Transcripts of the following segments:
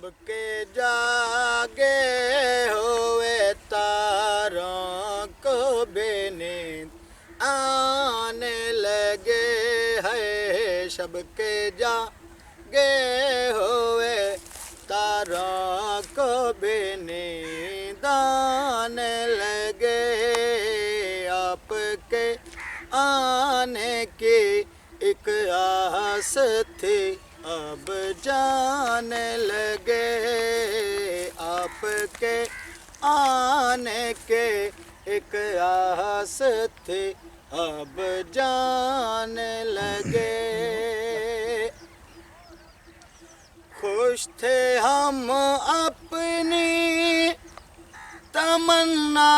सबके जागे हुए तारों को बेनींद आने लगे हैं। सबके जागे हुए तारों को बेनींद आने लगे। आपके आने की एक आस थी अब जाने लगे। आपके आने के एक आस थी अब जाने लगे। खुश थे हम अपनी तमन्ना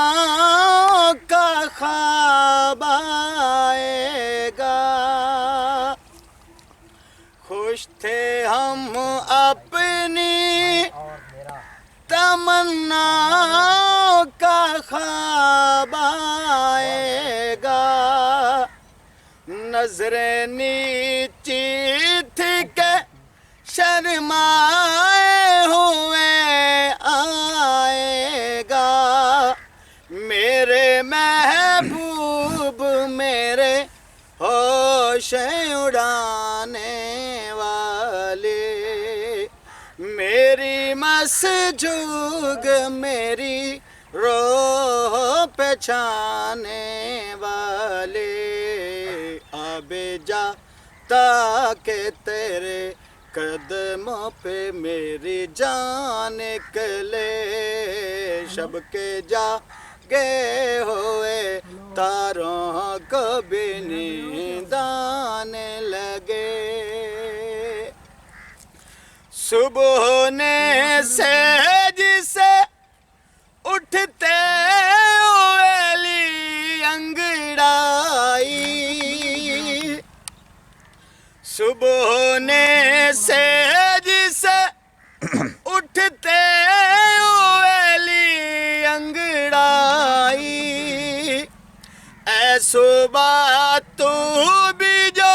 का ख्वाब आएगा। खुश थे हम अपनी तमन्ना का ख्वाब आएगा। नजरें नीची थी के शर्माए हुए आएगा। मेरे महबूब मेरे होश उड़ाने वाले, मेरी मसजूग मेरी रोह पहचाने वाले। आबे जा ताके तेरे कदमों पे मेरी जान निकले। सबके जागे हुए तारों को भी नींद आने लगे। सुबह होने से जिसे उठते हुए ली अंगड़ाई। सुबह होने से जिसे उठते हुए ली अंगड़ाई। ऐ सुबह तू भी जो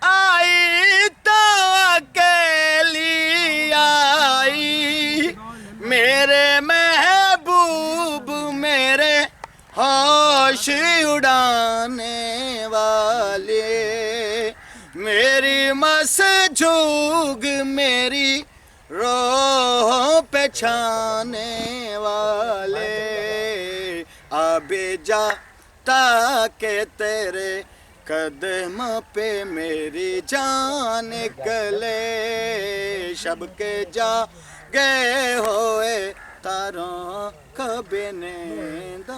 आई तो अकेली आई। मेरे महबूब मेरे होश उड़ाने वाले, मेरी मसजूग मेरी रोह पहचाने वाले। आबे जा ताके तेरे कदमों पे मेरी जान निकले। सबके जागे हुए तारों को भी नींद